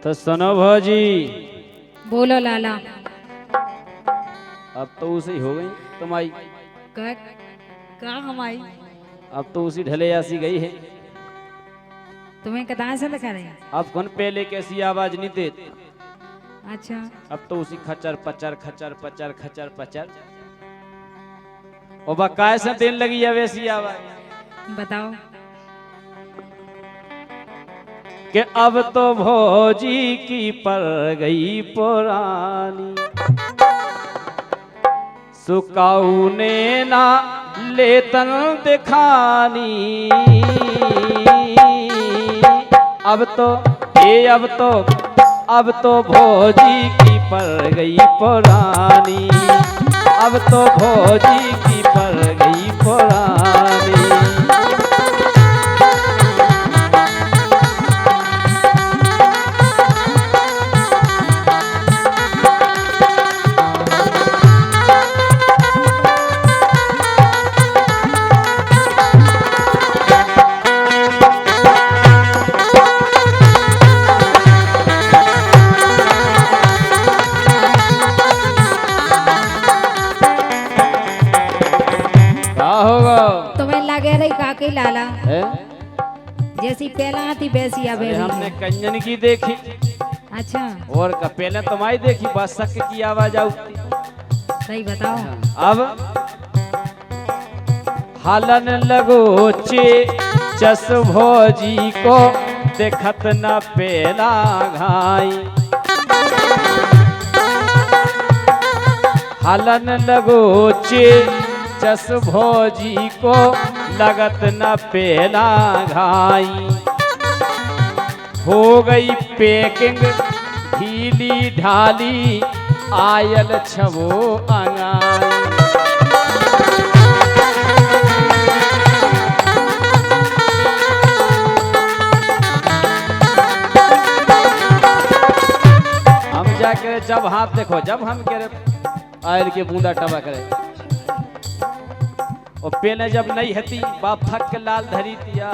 तो सुनो भौजी। बोलो लाला। अब तो उसी हो गई तुम्हारी। कहाँ हमारी? अब तो उसी ढले ऐसी गई है। तुम्हें कदां से दिखा रहे हैं? अब कौन पहले कैसी आवाज नहीं देती। अच्छा। अब तो उसी खचर पचर खचर पचर खचर पचर और बकाये से देने लगी है वैसी आवाज। बताओ। कि अब तो भौजी की पर गई पुरानी, सुकाऊ ने ना लेतन दिखानी। अब तो भौजी की पर गई पुरानी। अब तो भौजी की पर गई पुरानी। तुम्हें लगे रही काकी लाला है? जैसी पहला थी वैसी अब हमने कंजन की देखी। अच्छा। और पहले तुम्हारी देखी बस शक की आवाज आती। सही बताओ। अब हालन लगो चस भौजी को देखत न पेला घाई। हालन लगो चस भौजी को लगत न पेला घाई। हो गई पैकिंग ढीली ढाली आयल छवो अंगाई। हम जाकर जब हाथ देखो जब हम कह आयल के बूंदा टबा करे और पहले जब नहीं हती बाप थक के लाल धरी दिया।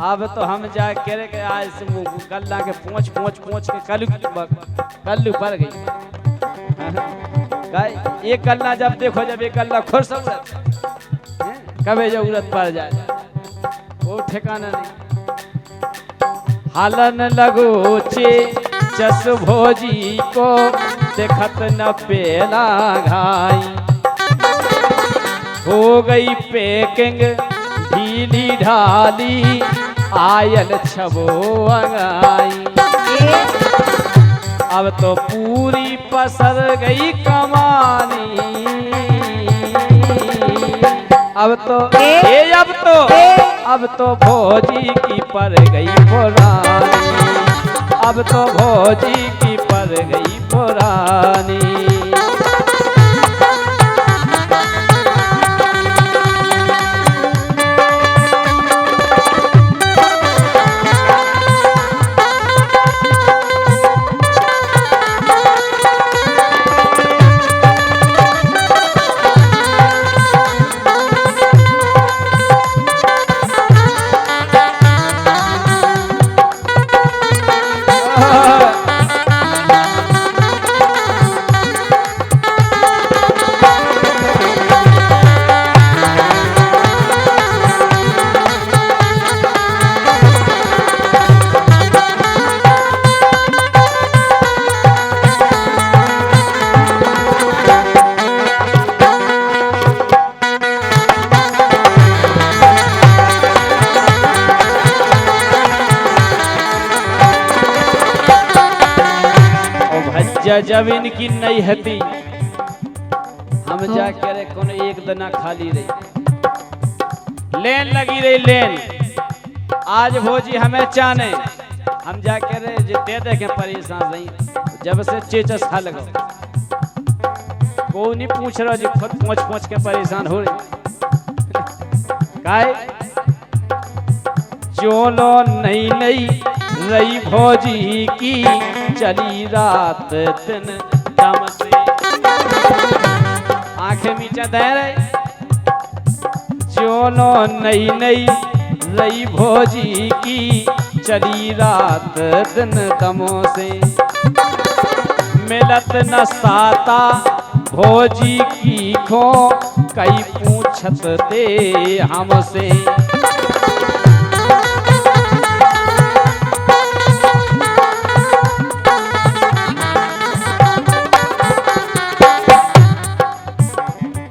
अब तो हम जा के आज से गल्ला के पोंछ पोंछ पोंछ के कल्लू पर गई। एक गल्ला जब देखो जब एक गल्ला खुश कभी जरूरत पड़ जाए वो ठिकाना नहीं। हालन लगो चस भौजी को देखत न पेला घाई। हो गई पैकिंग ढीली ढाली आयल छबो अंगाई। अब तो पूरी पसर गई कमानी। अब तो भौजी की पर गई पुरानी। अब तो भौजी की पर गई पुरानी। जब इनकी नहीं हती हम जाकर कौन एक दना खाली रही लेन लगी रही लेन। आज भौजी हमें चाने हम जाकर दे देखे परेशान रही। जब से चेचस खा लगा कोई नहीं पूछ रहा जी खुद पहुंच पहुंच के परेशान हो रही। काय चोलो नहीं नहीं रही भौजी की चली रात दिन दम से। आंखें मीचा दे रहे चोलो नई नई रही भौजी की चली रात दिन दमों से, मिलत न साता भोजी की खो, कई पूछत दे हमसे।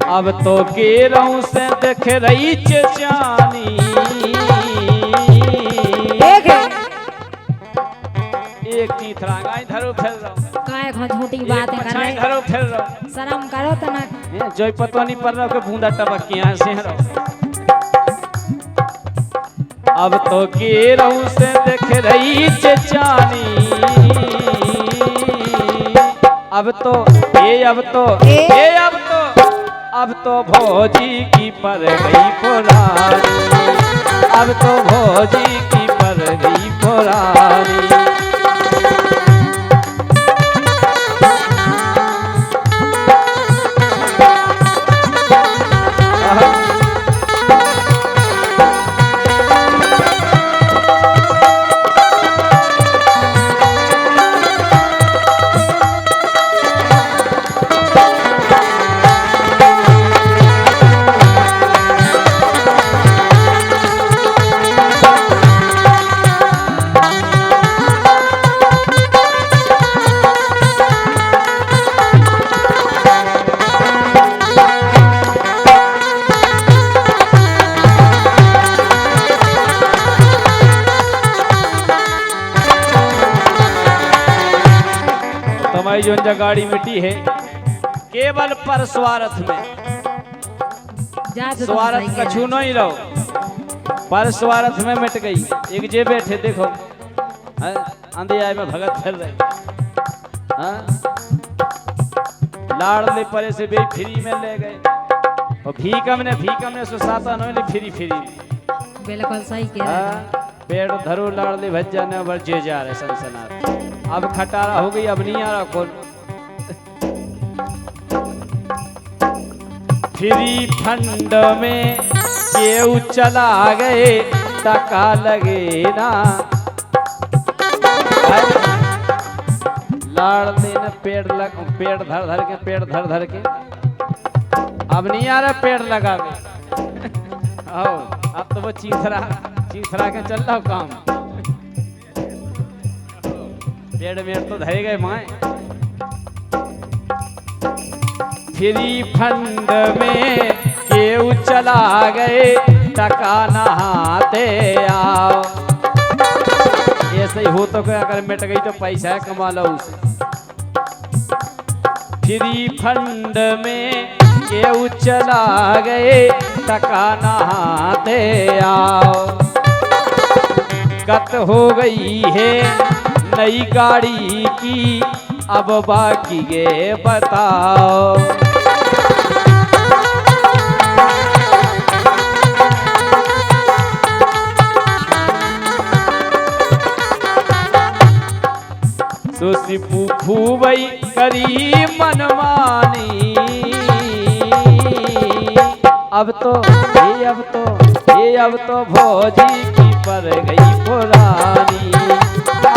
अब तो केरों से देख रही चचानी, एक तीथरांगा धरो फिर रहो, काय झूठी बातें कर रहे, धरो फिर रहो, शर्म करो तो ना। जोई पतो नहीं पर रहो के बूंदा टपक के यहाँ से रहो। अब तो केरों से देख रही चचानी, अब तो अब तो भोजी की पर गई पुरानी, अब तो भोजी की पर गई पुरानी। जो गाड़ी मिट्टी है केवल पर स्वार्थ में, स्वार्थ कछु नहीं रहो, पर स्वार्थ में मिट गई। एक जे बैठे देखो अंधेरे में भगत फिर रहे, लाड़ ले परे से बे फ्री में ले गए, और भीकम ने सुसाता नहीं फ्री बिल्कुल सही कह पेड़ धरो लाड़ ले भज जाने वर जे जा रहे सनसना। अब खटारा हो गई, अब नहीं आ रहा कौन। फ्री फंड में केऊ चला गए, टका लगे ना। लाड़ देने पेड़ धर के अब नहीं आ रहा पेड़ लगा के। अब तो वो चीथरा के चल रहा काम, पेड़ तो धरे गए माए। फ्री फंड में केऊ चला गए, टका नहाते आओ। ऐसे ही हो तो क्या, अगर मिट गई तो पैसा कमा लो उसे। फ्री फंड में केऊ चला गए, टका नहाते आओ। गत हो गई है नई गाड़ी की, अब बाकी गे बताओ। सुसी फूबई करी मनमानी, अब तो भोजी की पर गई पुरानी,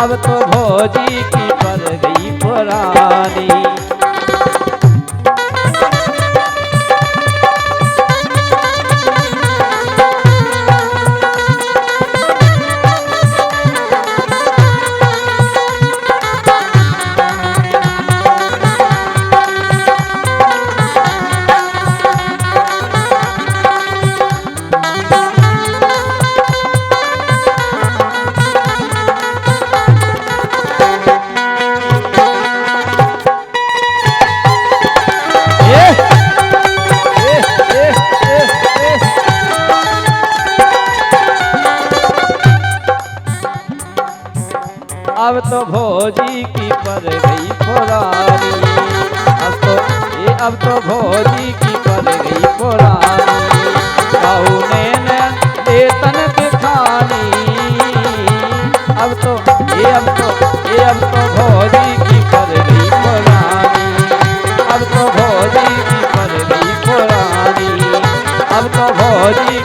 अब तो भोजी की पर गई पुरानी। अब तो भोजी की पर गई पुरानी, अब तो भोजी की पर गई पुरानी। कौने ने वेतन दिखानी, अब तो भोजी की पर गई पुरानी, अब तो भोजी की पर गई पुरानी, अब तो भोजी